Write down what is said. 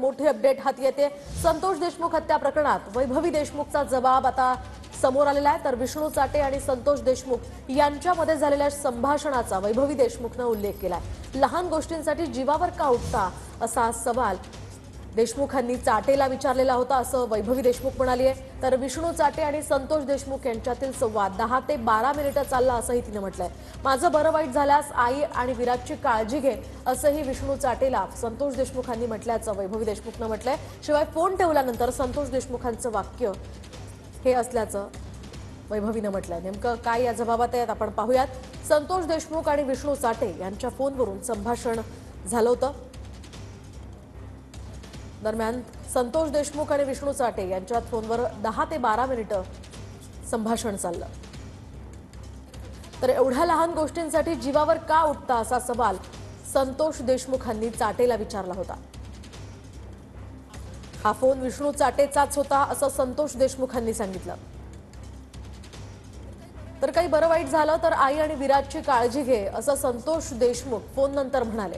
मोठी अपडेट हाती येते। संतोष देशमुख हत्या प्रकरणात वैभवी देशमुखचा जबाब आता समोर आलेला आहे। तर विष्णू चाटे आणि संतोष देशमुख यांच्यामध्ये झालेल्या संभाषणाचा वैभवी देशमुखने उल्लेख केलाय। लहान गोष्टींसाठी जीवावर का उठता असा सवाल देशमुखांनी चाटेला विचारलेला होता असं वैभवी देशमुख म्हणाली आहे। तर विष्णू चाटे आणि संतोष देशमुख यांच्यातील संवाद 10 ते 12 मिनिटं चालला असंही तिने म्हटलंय। माझं बरं वाईट झाल्यास आई आणि विराटची काळजी घे असंही विष्णू चाटेला संतोष देशमुखांनी म्हटल्याचं वैभवी देशमुखने म्हटलंय। शिवाय फोन ठेवल्यानंतर संतोष देशमुखांचं वाक्य हे असल्याचं वैभवीने म्हटलंय। नेमकं काय या जबाबात आहे आपण पाहूयात। संतोष देशमुख आणि विष्णू चाटे यांच्या फोनवरून संभाषण झालं होतं। दरम्यान संतोष देशमुख आणि विष्णू चाटे यांच्यात फोनवर 10 ते 12 मिनिटं संभाषण चाललं। तर एवढ्या लहान गोष्टींसाठी जीवावर का उठता असा सवाल संतोष देशमुखांनी चाटेला विचारला होता। हा फोन विष्णू चाटेचाच होता असं संतोष देशमुखांनी सांगितलं। तर काही बरं वाईट झालं तर आई आणि विराटची काळजी घे असं संतोष देशमुख फोन नंतर म्हणाले।